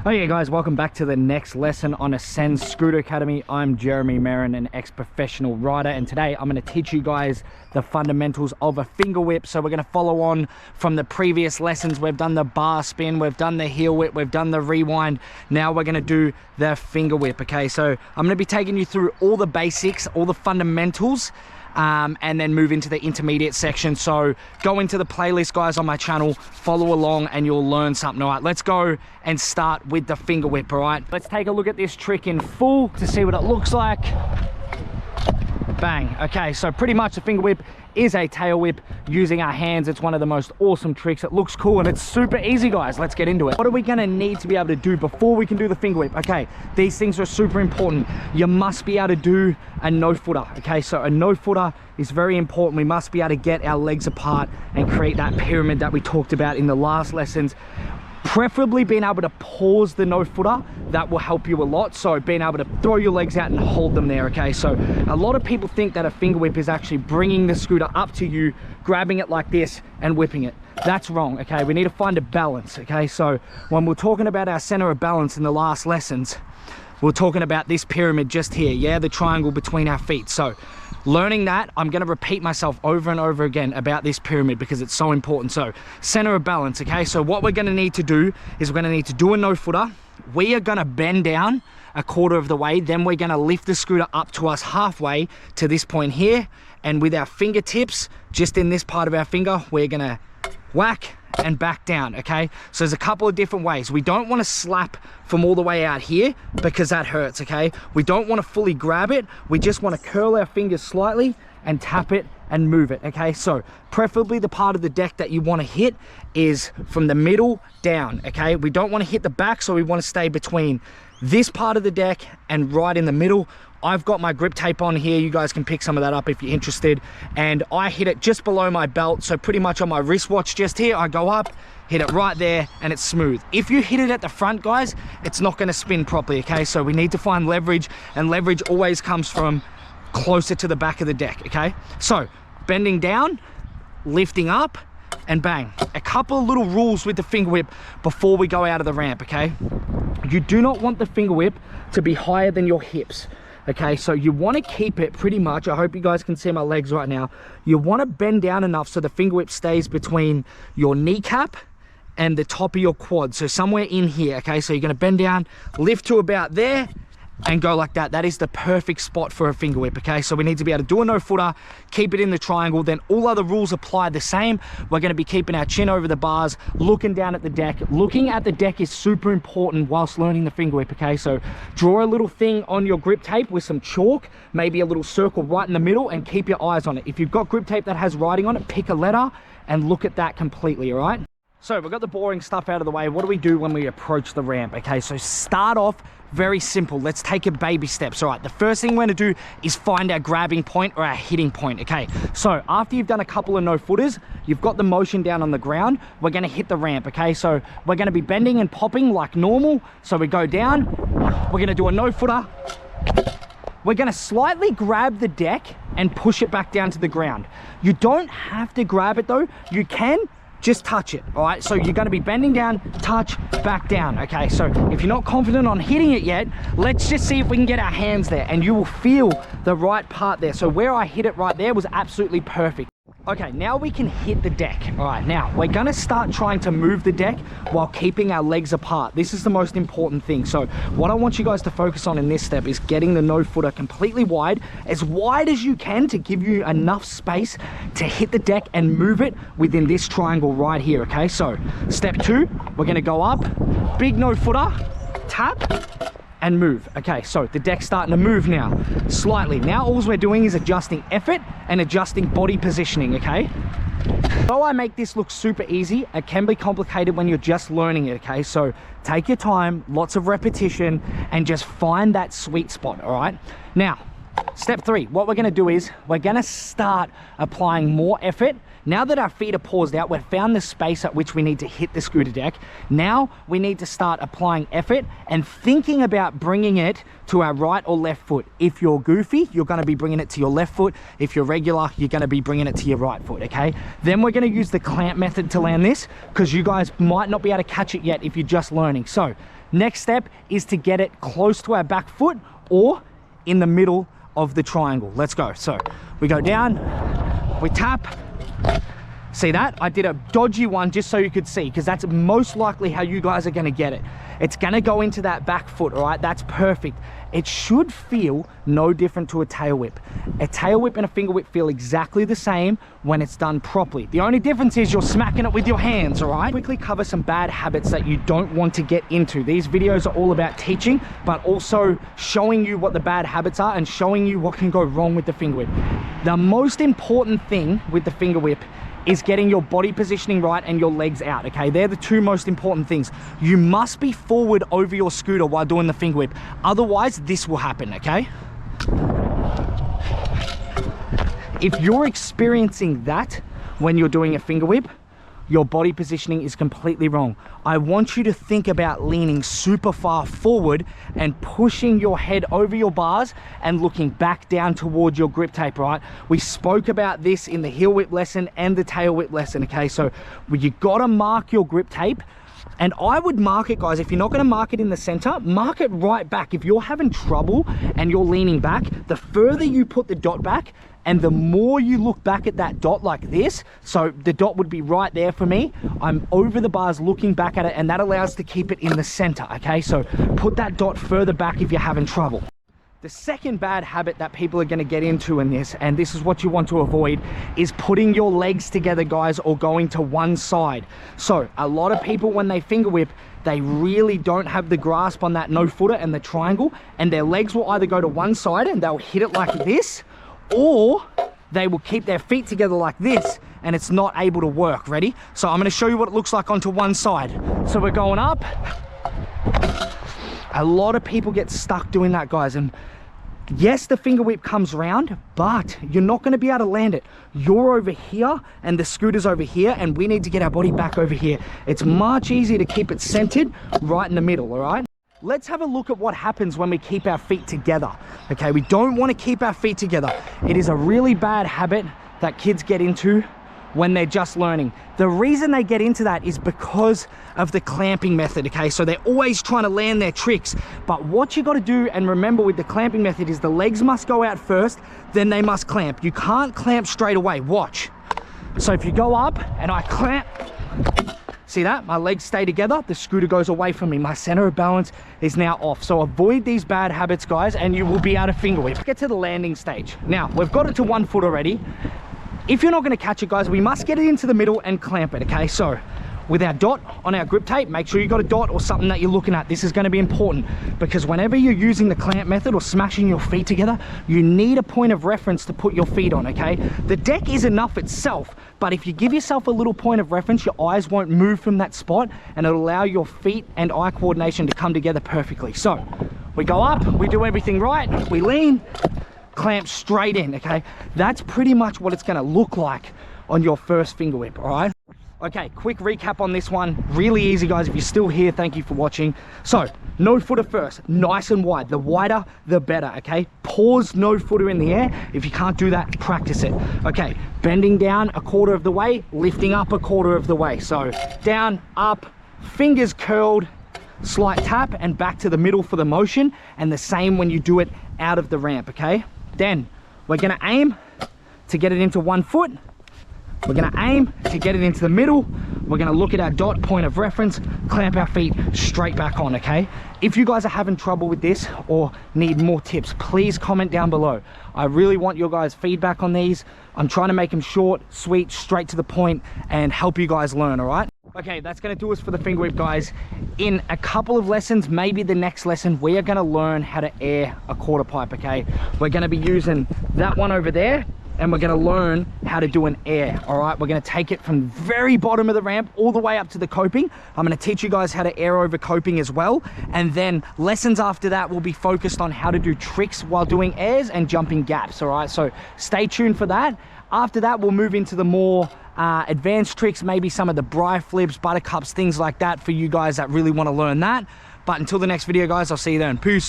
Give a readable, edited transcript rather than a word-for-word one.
Okay guys, welcome back to the next lesson on Ascend Scooter Academy. I'm Jeremy Marin, an ex-professional rider, and today I'm going to teach you guys the fundamentals of a finger whip. So we're going to follow on from the previous lessons. We've done the bar spin, we've done the heel whip, we've done the rewind. Now we're going to do the finger whip. Okay, so I'm going to be taking you through all the basics, all the fundamentals, and then move into the intermediate section. So go into the playlist, guys, on my channel, follow along and you'll learn something. All right, let's go and start with the finger whip. All right, let's take a look at this trick in full to see what it looks like. Bang. Okay, so pretty much the finger whip is a tail whip using our hands. It's one of the most awesome tricks. It looks cool and it's super easy, guys. Let's get into it. What are we going to need to be able to do before we can do the finger whip? Okay, these things are super important. You must be able to do a no footer. Okay, so a no footer is very important. We must be able to get our legs apart and create that pyramid that we talked about in the last lessons. Preferably being able to pause the no footer, that will help you a lot. So being able to throw your legs out and hold them there. Okay, so a lot of people think that a finger whip is actually bringing the scooter up to you, grabbing it like this and whipping it. That's wrong. Okay, we need to find a balance. Okay, so when we're talking about our center of balance in the last lessons, we're talking about this pyramid just here, yeah, the triangle between our feet. So learning that, I'm going to repeat myself over and over again about this pyramid because it's so important. So center of balance. Okay, so what we're going to need to do is we're going to need to do a no footer. We are going to bend down a quarter of the way, then we're going to lift the scooter up to us halfway to this point here, and with our fingertips just in this part of our finger, we're going to whack and back down. Okay, so there's a couple of different ways. We don't want to slap from all the way out here because that hurts. Okay, we don't want to fully grab it. We just want to curl our fingers slightly and tap it and move it. Okay, so preferably the part of the deck that you want to hit is from the middle down. Okay, we don't want to hit the back, so we want to stay between this part of the deck and right in the middle. I've got my grip tape on here. You guys can pick some of that up if you're interested. And I hit it just below my belt. So pretty much on my wristwatch just here, I go up, hit it right there, and it's smooth. If you hit it at the front, guys, it's not going to spin properly. Okay, so we need to find leverage, and leverage always comes from closer to the back of the deck. Okay, so bending down, lifting up, and bang. A couple of little rules with the finger whip before we go out of the ramp. Okay, you do not want the finger whip to be higher than your hips. Okay, so you want to keep it pretty much, I hope you guys can see my legs right now, you want to bend down enough so the finger whip stays between your kneecap and the top of your quad, so somewhere in here. Okay, so you're going to bend down, lift to about there, and go like that. That is the perfect spot for a finger whip. Okay, so we need to be able to do a no footer, keep it in the triangle, then all other rules apply the same. We're going to be keeping our chin over the bars, looking down at the deck. Looking at the deck is super important whilst learning the finger whip. Okay, so draw a little thing on your grip tape with some chalk, maybe a little circle right in the middle, and keep your eyes on it. If you've got grip tape that has writing on it, pick a letter and look at that completely. All right, so we've got the boring stuff out of the way. What do we do when we approach the ramp? Okay, so start off very simple. Let's take it baby steps. All right, the first thing we're going to do is find our grabbing point or our hitting point. Okay, so after you've done a couple of no footers, you've got the motion down on the ground, we're going to hit the ramp. Okay, so we're going to be bending and popping like normal. So we go down, we're going to do a no footer. We're going to slightly grab the deck and push it back down to the ground. You don't have to grab it though. You can just touch it. All right, so you're going to be bending down, touch, back down. Okay, so if you're not confident on hitting it yet, let's just see if we can get our hands there, and you will feel the right part there. So where I hit it right there was absolutely perfect. Okay, now we can hit the deck. All right, now we're going to start trying to move the deck while keeping our legs apart. This is the most important thing. So what I want you guys to focus on in this step is getting the no footer completely wide as you can, to give you enough space to hit the deck and move it within this triangle right here. Okay, so step 2, we're going to go up, big no footer, tap, and move. Okay, so the deck's starting to move now, slightly. Now all we're doing is adjusting effort and adjusting body positioning. Okay, though I make this look super easy, it can be complicated when you're just learning it. Okay, so take your time, lots of repetition, and just find that sweet spot. All right, now step 3, what we're going to do is we're going to start applying more effort. Now that our feet are paused out, we've found the space at which we need to hit the scooter deck. Now we need to start applying effort and thinking about bringing it to our right or left foot. If you're goofy, you're going to be bringing it to your left foot. If you're regular, you're going to be bringing it to your right foot. Okay, then we're going to use the clamp method to land this, because you guys might not be able to catch it yet if you're just learning. So Next step is to get it close to our back foot or in the middle of the triangle. Let's go. So we go down, we tap. See that? I did a dodgy one just so you could see, because that's most likely how you guys are going to get it. It's going to go into that back foot, all right? That's perfect. It should feel no different to a tail whip. A tail whip and a finger whip feel exactly the same when it's done properly. The only difference is you're smacking it with your hands, all right? Quickly cover some bad habits that you don't want to get into. These videos are all about teaching, but also showing you what the bad habits are and showing you what can go wrong with the finger whip. The most important thing with the finger whip is getting your body positioning right and your legs out, okay? They're the two most important things. You must be forward over your scooter while doing the finger whip. Otherwise, this will happen, okay? If you're experiencing that when you're doing a finger whip, your body positioning is completely wrong. I want you to think about leaning super far forward and pushing your head over your bars and looking back down towards your grip tape, right? We spoke about this in the heel whip lesson and the tail whip lesson, okay? So you gotta mark your grip tape. And I would mark it, guys, if you're not gonna mark it in the center, mark it right back. If you're having trouble and you're leaning back, the further you put the dot back, and the more you look back at that dot like this, so the dot would be right there for me, I'm over the bars looking back at it, and that allows to keep it in the center, okay? So put that dot further back if you're having trouble. The second bad habit that people are going to get into in this, and this is what you want to avoid, is putting your legs together, guys, or going to one side. So a lot of people, when they finger whip, they really don't have the grasp on that no footer and the triangle, and their legs will either go to one side and they'll hit it like this, or they will keep their feet together like this, and it's not able to work. Ready? So I'm going to show you what it looks like onto one side. So we're going up. A lot of people get stuck doing that, guys, and yes, the finger whip comes round, but you're not going to be able to land it. You're over here and the scooter's over here, and we need to get our body back over here. It's much easier to keep it centered right in the middle, all right? Let's have a look at what happens when we keep our feet together. Okay, we don't want to keep our feet together. It is a really bad habit that kids get into when they're just learning. The reason they get into that is because of the clamping method, okay? So they're always trying to land their tricks. But what you got to do and remember with the clamping method is the legs must go out first, then they must clamp. You can't clamp straight away. Watch. So if you go up and I clamp, see that? My legs stay together, the scooter goes away from me. My center of balance is now off. So avoid these bad habits, guys, and you will be able to finger whip. Get to the landing stage. Now, we've got it to 1 foot already. If you're not going to catch it, guys, we must get it into the middle and clamp it, okay? So with our dot on our grip tape, make sure you got a dot or something that you're looking at. This is going to be important because whenever you're using the clamp method or smashing your feet together, you need a point of reference to put your feet on, okay? The deck is enough itself, but if you give yourself a little point of reference, your eyes won't move from that spot, and it'll allow your feet and eye coordination to come together perfectly. So we go up, we do everything right, we lean, clamp straight in, okay? That's pretty much what it's going to look like on your first finger whip, all right? Okay, quick recap on this one. Really easy, guys. If you're still here, thank you for watching. So no footer first, nice and wide. The wider the better, okay? Pause no footer in the air. If you can't do that, practice it. Okay, bending down 1/4 of the way, lifting up 1/4 of the way. So down, up, fingers curled, slight tap, and back to the middle for the motion, and the same when you do it out of the ramp, okay? Then we're gonna aim to get it into 1 foot. We're gonna aim to get it into the middle. We're gonna look at our dot, point of reference, clamp our feet straight back on, okay? If you guys are having trouble with this or need more tips, please comment down below. I really want your guys' feedback on these. I'm trying to make them short, sweet, straight to the point, and help you guys learn, all right? Okay, that's gonna do us for the finger whip, guys. In a couple of lessons, maybe the next lesson, we are gonna learn how to air a quarter pipe, okay? We're gonna be using that one over there, and we're gonna learn how to do an air, all right? We're gonna take it from the very bottom of the ramp all the way up to the coping. I'm gonna teach you guys how to air over coping as well. And then lessons after that will be focused on how to do tricks while doing airs and jumping gaps, all right? So stay tuned for that. After that, we'll move into the more advanced tricks, maybe some of the bri flips, buttercups, things like that for you guys that really wanna learn that. But until the next video, guys, I'll see you then. Peace.